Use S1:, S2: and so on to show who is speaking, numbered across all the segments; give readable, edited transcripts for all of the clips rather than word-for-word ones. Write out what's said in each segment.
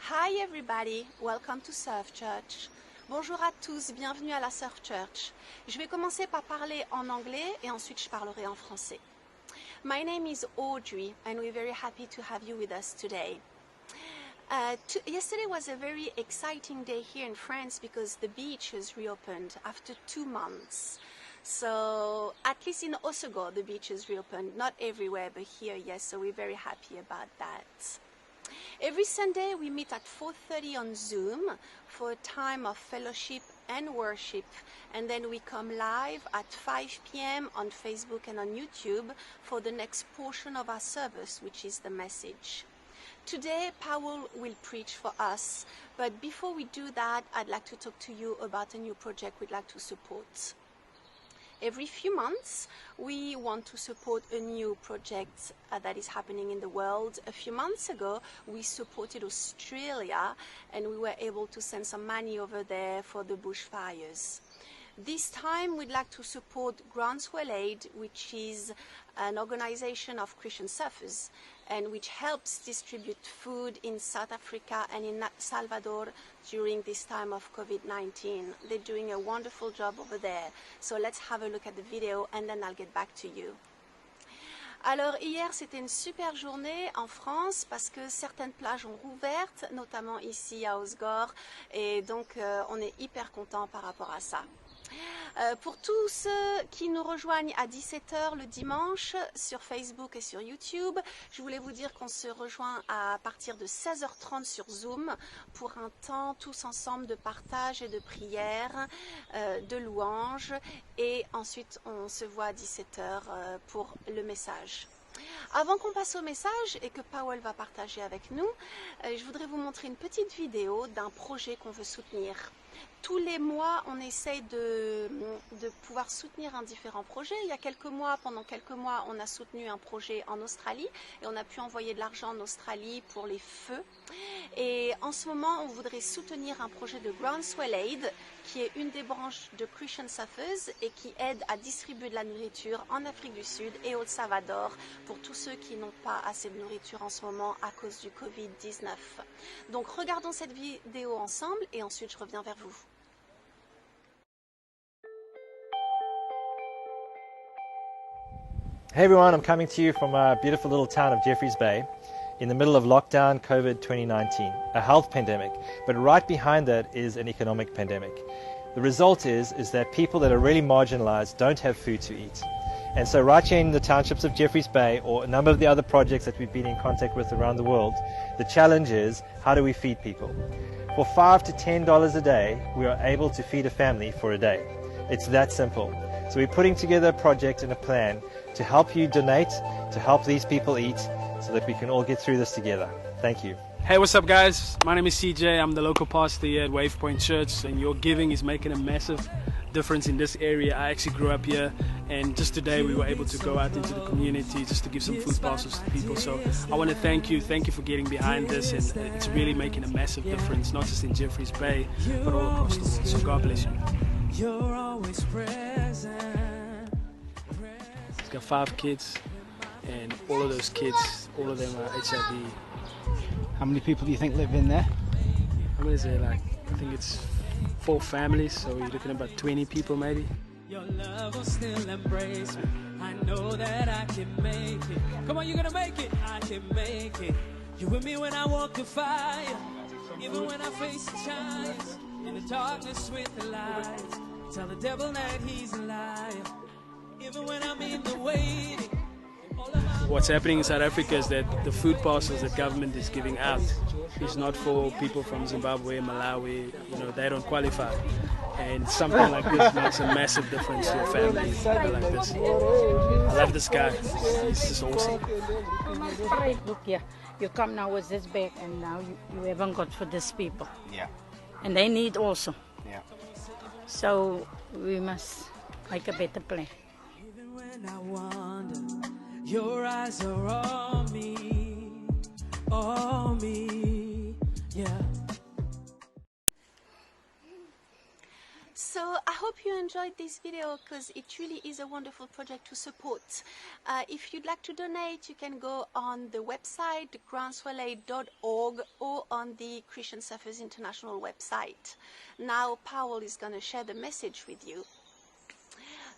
S1: Hi everybody, welcome to Surf Church. Bonjour à tous, bienvenue à la Surf Church. Je vais commencer par parler en anglais et ensuite je parlerai en français. My name is Audrey and we're very happy to have you with us today. Yesterday was a very exciting day here in France because the beach has reopened after 2 months. So at least in Osogor the beach is reopened, not everywhere but here, yes, so we're very happy about that. Every Sunday we meet at 4:30 on Zoom for a time of fellowship and worship, and then we come live at 5 p.m. on Facebook and on YouTube for the next portion of our service, which is the message. Today Powell will preach for us, but before we do that, I'd like to talk to you about a new project we'd like to support. Every few months, we want to support a new project that is happening in the world. A few months ago, we supported Australia and we were able to send some money over there for the bushfires. This time, we'd like to support Groundswell Aid, which is an organization of Christian surfers and which helps distribute food in South Africa and in Salvador during this time of COVID-19. They're doing a wonderful job over there. So let's have a look at the video and then I'll get back to you. Alors hier c'était une super journée en France parce que certaines plages ont rouvert, notamment ici à Osgore, et donc on est hyper content par rapport à ça. Pour tous ceux qui nous rejoignent à 17h le dimanche sur Facebook et sur YouTube, je voulais vous dire qu'on se rejoint à partir de 16h30 sur Zoom pour un temps tous ensemble de partage et de prière, de louange, et ensuite on se voit à 17h pour le message. Avant qu'on passe au message et que Powell va partager avec nous, je voudrais vous montrer une petite vidéo d'un projet qu'on veut soutenir. Tous les mois, on essaye de pouvoir soutenir un différent projet. Il y a quelques mois, pendant quelques mois, on a soutenu un projet en Australie et on a pu envoyer de l'argent en Australie pour les feux. Et en ce moment, on voudrait soutenir un projet de Groundswell Aid, qui est une des branches de Christian Surfers et qui aide à distribuer de la nourriture en Afrique du Sud et au Salvador pour tous ceux qui n'ont pas assez de nourriture en ce moment à cause du Covid-19. Donc regardons cette vidéo ensemble et ensuite je reviens vers vous.
S2: Hey everyone, I'm coming to you from a beautiful little town of Jeffreys Bay in the middle of lockdown COVID 2019, a health pandemic, but right behind that is an economic pandemic. The result is that people that are really marginalized don't have food to eat. And so right here in the townships of Jeffreys Bay, or a number of the other projects that we've been in contact with around the world, the challenge is, how do we feed people? For $5 to $10 a day, we are able to feed a family for a day. It's that simple. So we're putting together a project and a plan to help you donate, to help these people eat, so that we can all get through this together. Thank you.
S3: Hey, what's up guys? My name is CJ. I'm the local pastor here at Wave Point Church, and your giving is making a massive difference in this area. I actually grew up here, and just today we were able to go out into the community just to give some food parcels to people. So I want to thank you for getting behind this, and it's really making a massive difference, not just in Jeffreys Bay, but all across the world. So God bless you. You're always present. He's got 5 kids, and all of those kids, all of them are HIV.
S4: How many people do you think live in there?
S3: How many is there? Like, I think it's 4 families, so you're looking at about 20 people maybe. Your love will still embrace me. I know that I can make it. Come on, you're gonna make it. I can make it. You're with me when I walk the fire, even when I face the giants. In the darkness with the light, tell the devil that he's a liar. Even when I'm in the waiting. What's happening in South Africa is that the food parcels that government is giving out is not for people from Zimbabwe, Malawi, they don't qualify. And something like this makes a massive difference to a family like this. I love this guy. He's just awesome.
S5: Look here, you come now with this bag and now you haven't got for these people.
S4: Yeah.
S5: And they need also.
S4: Yeah.
S5: So we must make a better plan.
S3: Even when I wonder, your eyes are on me, yeah.
S1: So I hope you enjoyed this video because it really is a wonderful project to support. If you'd like to donate, you can go on the website, groundswellaid.org, or on the Christian Surfers International website. Now, Powell is going to share the message with you.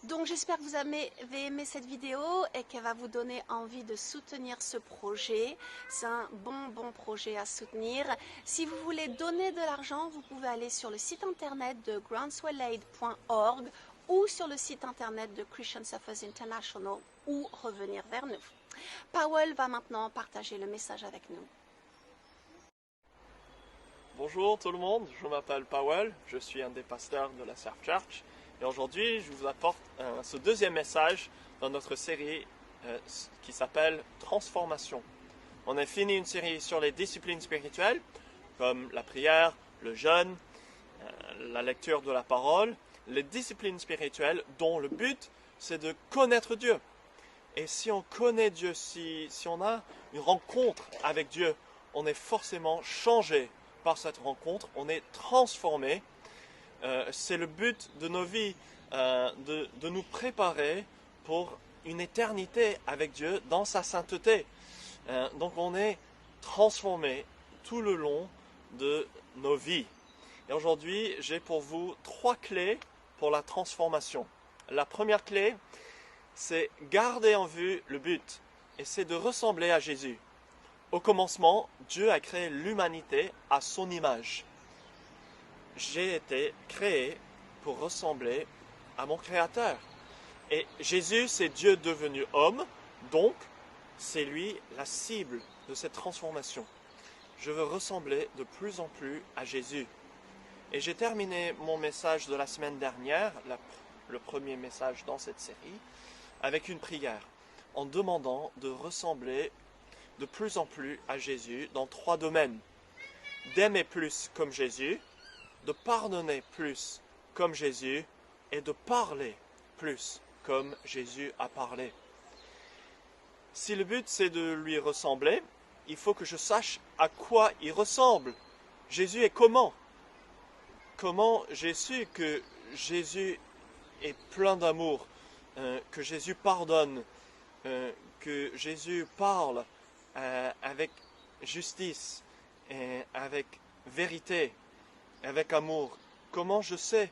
S1: Donc j'espère que vous avez aimé cette vidéo et qu'elle va vous donner envie de soutenir ce projet. C'est un bon projet à soutenir. Si vous voulez donner de l'argent, vous pouvez aller sur le site internet de groundswellaid.org ou sur le site internet de Christian Surfers International ou revenir vers nous. Powell va maintenant partager le message avec nous.
S6: Bonjour tout le monde, je m'appelle Powell, je suis un des pasteurs de la Surf Church. Et aujourd'hui, je vous apporte ce deuxième message dans notre série qui s'appelle Transformation. On a fini une série sur les disciplines spirituelles, comme la prière, le jeûne, la lecture de la parole, les disciplines spirituelles dont le but, c'est de connaître Dieu. Et si on connaît Dieu, si on a une rencontre avec Dieu, on est forcément changé par cette rencontre, on est transformé. C'est le but de nos vies, de nous préparer pour une éternité avec Dieu dans sa sainteté. Donc on est transformé tout le long de nos vies. Et aujourd'hui, j'ai pour vous 3 clés pour la transformation. La première clé, c'est garder en vue le but, et c'est de ressembler à Jésus. Au commencement, Dieu a créé l'humanité à son image. J'ai été créé pour ressembler à mon Créateur. Et Jésus, c'est Dieu devenu homme, donc c'est lui la cible de cette transformation. Je veux ressembler de plus en plus à Jésus. Et j'ai terminé mon message de la semaine dernière, le premier message dans cette série, avec une prière, en demandant de ressembler de plus en plus à Jésus dans 3 domaines. D'aimer plus comme Jésus, de pardonner plus comme Jésus et de parler plus comme Jésus a parlé. Si le but c'est de lui ressembler, il faut que je sache à quoi il ressemble. Jésus est comment? Comment j'ai su que Jésus est plein d'amour, que Jésus pardonne, que Jésus parle avec justice, et avec vérité, avec amour. Comment je sais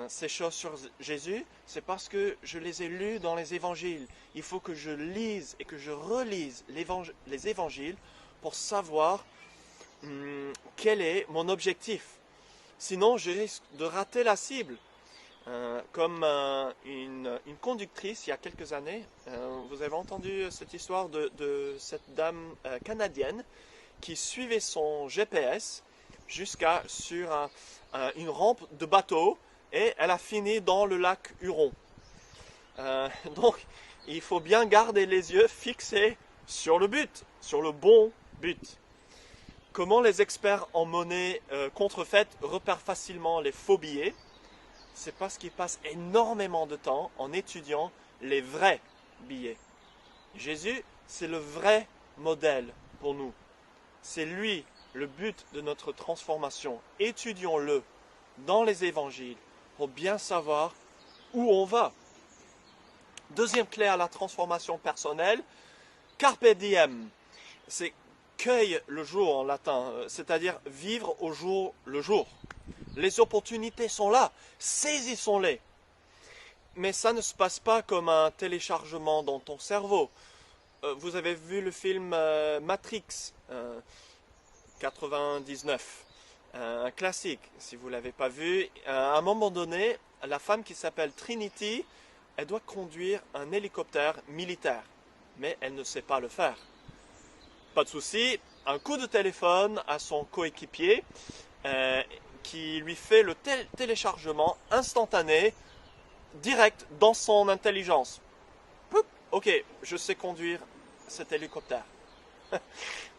S6: ces choses sur Jésus? C'est parce que je les ai lues dans les évangiles. Il faut que je lise et que je relise les évangiles pour savoir quel est mon objectif. Sinon, je risque de rater la cible. Comme une conductrice il y a quelques années, vous avez entendu cette histoire de cette dame canadienne qui suivait son GPS sur une rampe de bateau et elle a fini dans le lac Huron. Donc, il faut bien garder les yeux fixés sur le but, sur le bon but. Comment les experts en monnaie contrefaite repèrent facilement les faux billets? C'est parce qu'ils passent énormément de temps en étudiant les vrais billets. Jésus, c'est le vrai modèle pour nous. C'est lui le but de notre transformation. Étudions-le dans les évangiles pour bien savoir où on va. Deuxième clé à la transformation personnelle, carpe diem. C'est cueille le jour en latin, c'est-à-dire vivre au jour le jour. Les opportunités sont là, saisissons-les. Mais ça ne se passe pas comme un téléchargement dans ton cerveau. Vous avez vu le film Matrix 99, un classique, si vous ne l'avez pas vu. À un moment donné, la femme qui s'appelle Trinity, elle doit conduire un hélicoptère militaire, mais elle ne sait pas le faire. Pas de souci, un coup de téléphone à son coéquipier qui lui fait le téléchargement instantané, direct dans son intelligence. Poup, ok, je sais conduire cet hélicoptère.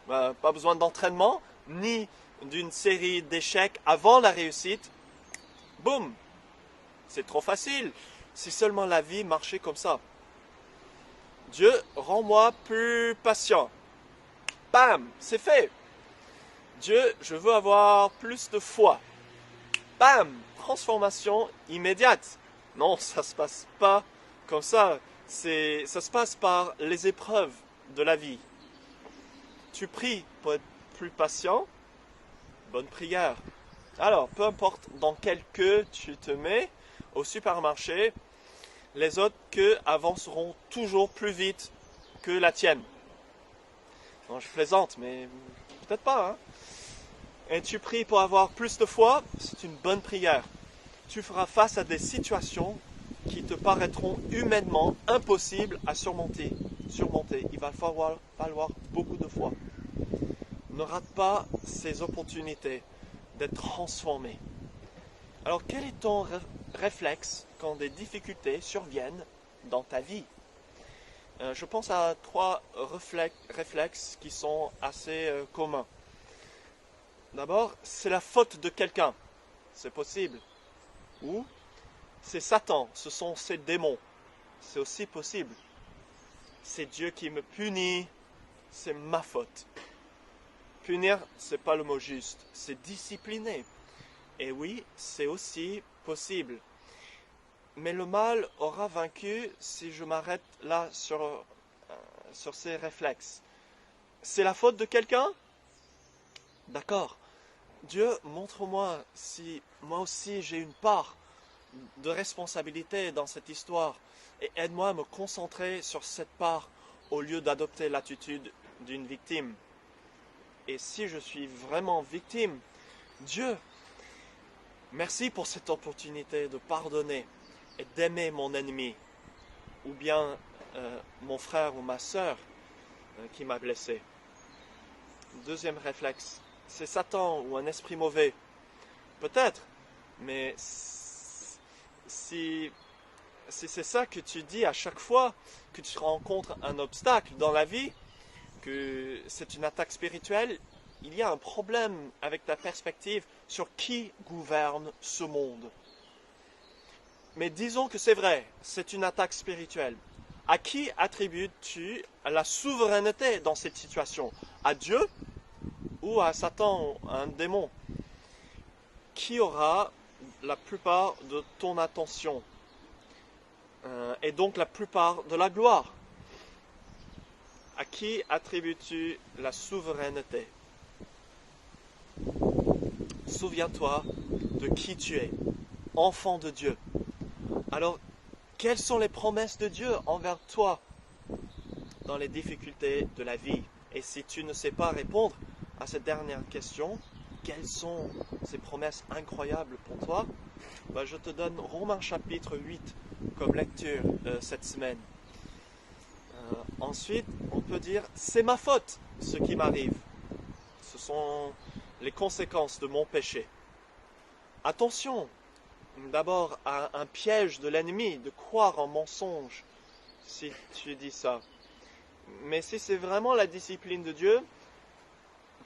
S6: Pas besoin d'entraînement, ni d'une série d'échecs avant la réussite. Boum, c'est trop facile. Si seulement la vie marchait comme ça. Dieu, rends-moi plus patient. Bam, c'est fait. Dieu, je veux avoir plus de foi. bam, transformation immédiate. Non, ça ne se passe pas comme ça. Ça se passe par les épreuves de la vie. Tu pries pour être plus patient, bonne prière. Alors, peu importe dans quelle queue tu te mets au supermarché, les autres queues avanceront toujours plus vite que la tienne. Non, je plaisante, mais peut-être pas. Hein? Et tu pries pour avoir plus de foi, c'est une bonne prière. Tu feras face à des situations qui te paraîtront humainement impossibles à surmonter. Il va falloir beaucoup de foi. Ne rate pas ces opportunités d'être transformé. Alors, quel est ton réflexe quand des difficultés surviennent dans ta vie? Je pense à 3 réflexes qui sont assez communs. D'abord, c'est la faute de quelqu'un. C'est possible. Ou c'est Satan, ce sont ses démons. C'est aussi possible. C'est Dieu qui me punit, c'est ma faute. Punir, ce n'est pas le mot juste, c'est discipliner. Et oui, c'est aussi possible. Mais le mal aura vaincu si je m'arrête là sur ces réflexes. C'est la faute de quelqu'un? D'accord. Dieu, montre-moi si moi aussi j'ai une part de responsabilité dans cette histoire et aide-moi à me concentrer sur cette part au lieu d'adopter l'attitude d'une victime. Et si je suis vraiment victime, Dieu, merci pour cette opportunité de pardonner et d'aimer mon ennemi, ou bien mon frère ou ma sœur qui m'a blessé. Deuxième réflexe, c'est Satan ou un esprit mauvais. Peut-être, mais si c'est ça que tu dis à chaque fois que tu rencontres un obstacle dans la vie, que c'est une attaque spirituelle, il y a un problème avec ta perspective sur qui gouverne ce monde. Mais disons que c'est vrai, c'est une attaque spirituelle. À qui attribues-tu la souveraineté dans cette situation? À Dieu ou à Satan, un démon? Qui aura la plupart de ton attention et donc la plupart de la gloire? À qui attribues-tu la souveraineté? Souviens-toi de qui tu es, enfant de Dieu. Alors, quelles sont les promesses de Dieu envers toi dans les difficultés de la vie? Et si tu ne sais pas répondre à cette dernière question, quelles sont ces promesses incroyables pour toi? Je te donne Romains chapitre 8 comme lecture cette semaine. Ensuite, on peut dire, c'est ma faute ce qui m'arrive. Ce sont les conséquences de mon péché. Attention, d'abord à un piège de l'ennemi, de croire en mensonge, si tu dis ça. Mais si c'est vraiment la discipline de Dieu,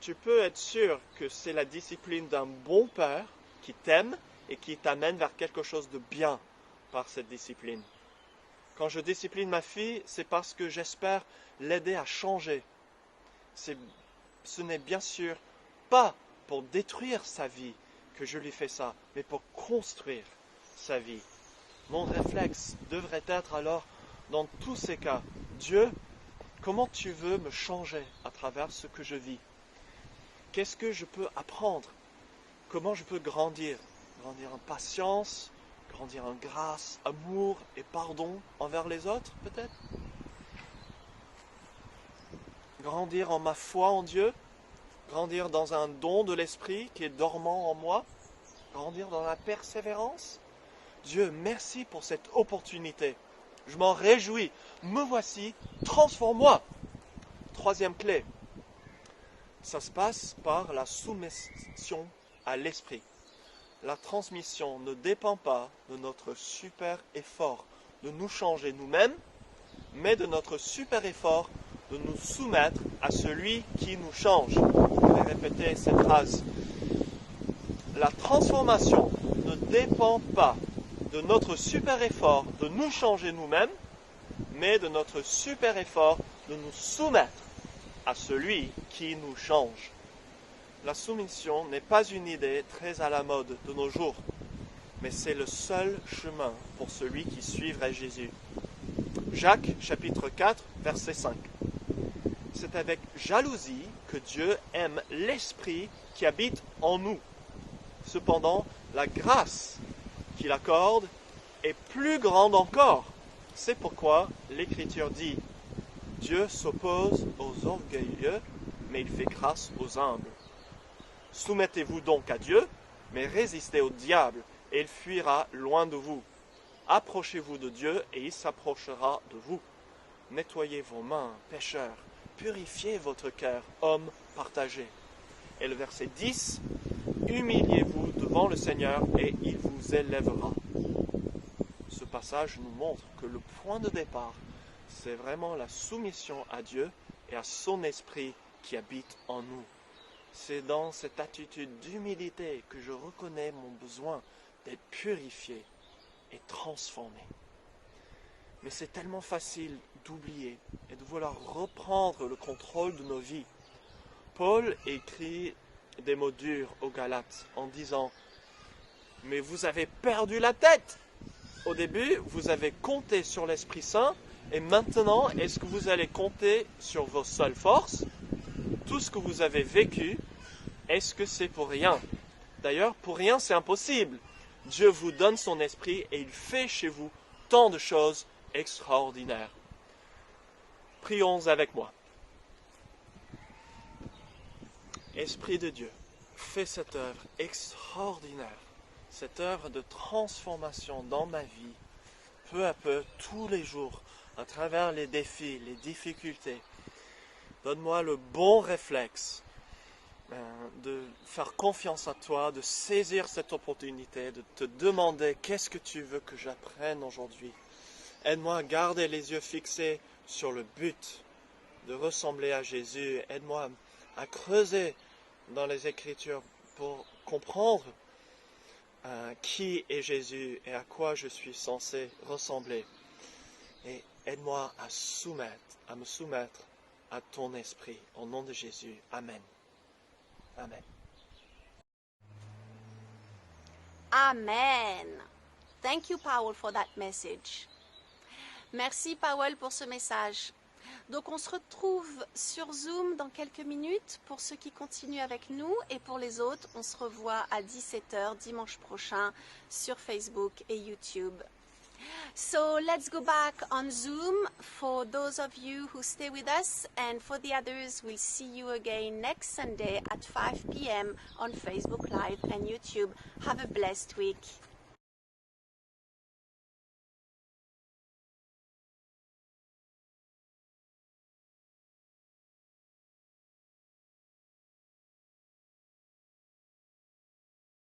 S6: tu peux être sûr que c'est la discipline d'un bon père qui t'aime et qui t'amène vers quelque chose de bien par cette discipline. Quand je discipline ma fille, c'est parce que j'espère l'aider à changer. Ce n'est bien sûr pas pour détruire sa vie que je lui fais ça, mais pour construire sa vie. Mon réflexe devrait être alors, dans tous ces cas, Dieu, comment tu veux me changer à travers ce que je vis? Qu'est-ce que je peux apprendre? Comment je peux grandir? Grandir en patience, grandir en grâce, amour et pardon envers les autres, peut-être? Grandir en ma foi en Dieu? Grandir dans un don de l'Esprit qui est dormant en moi? Grandir dans la persévérance? Dieu, merci pour cette opportunité. Je m'en réjouis. Me voici, transforme-moi. Troisième clé. Ça se passe par la soumission à l'Esprit. La transmission ne dépend pas de notre super effort de nous changer nous-mêmes, mais de notre super effort de nous soumettre à celui qui nous change. Je vais répéter cette phrase. La transformation ne dépend pas de notre super effort de nous changer nous-mêmes, mais de notre super effort de nous soumettre à celui qui nous change. la soumission n'est pas une idée très à la mode de nos jours, mais c'est le seul chemin pour celui qui suivrait Jésus. Jacques, chapitre 4, verset 5. C'est avec jalousie que Dieu aime l'Esprit qui habite en nous. Cependant, la grâce qu'il accorde est plus grande encore. C'est pourquoi l'Écriture dit « Dieu s'oppose aux orgueilleux, mais il fait grâce aux humbles. » Soumettez-vous donc à Dieu, mais résistez au diable, et il fuira loin de vous. Approchez-vous de Dieu, et il s'approchera de vous. Nettoyez vos mains, pécheurs. Purifiez votre cœur, hommes partagés. Et le verset 10, humiliez-vous devant le Seigneur et il vous élèvera. Ce passage nous montre que le point de départ, c'est vraiment la soumission à Dieu et à son esprit qui habite en nous. C'est dans cette attitude d'humilité que je reconnais mon besoin d'être purifié et transformé. Mais c'est tellement facile d'oublier et de vouloir reprendre le contrôle de nos vies. Paul écrit des mots durs aux Galates en disant « Mais vous avez perdu la tête ! Au début, vous avez compté sur l'Esprit Saint et maintenant, est-ce que vous allez compter sur vos seules forces? Tout ce que vous avez vécu, est-ce que c'est pour rien? D'ailleurs, pour rien, c'est impossible. Dieu vous donne son Esprit et il fait chez vous tant de choses extraordinaire. Prions avec moi. Esprit de Dieu, fais cette œuvre extraordinaire, cette œuvre de transformation dans ma vie, peu à peu, tous les jours, à travers les défis, les difficultés. Donne-moi le bon réflexe de faire confiance à toi, de saisir cette opportunité, de te demander qu'est-ce que tu veux que j'apprenne aujourd'hui. Aide-moi à garder les yeux fixés sur le but de ressembler à Jésus. Aide-moi à creuser dans les Écritures pour comprendre qui est Jésus et à quoi je suis censé ressembler. Et aide-moi à me soumettre à ton esprit. Au nom de Jésus. Amen. Amen.
S1: Amen. Thank you, Powell, for that message. Merci, Powell, pour ce message. Donc, on se retrouve sur Zoom dans quelques minutes pour ceux qui continuent avec nous et pour les autres, on se revoit à 17h dimanche prochain sur Facebook et YouTube. So let's go back on Zoom for those of you who stay with us, and for the others, we'll see you again next Sunday at 5 p.m. on Facebook Live and YouTube. Have a blessed week.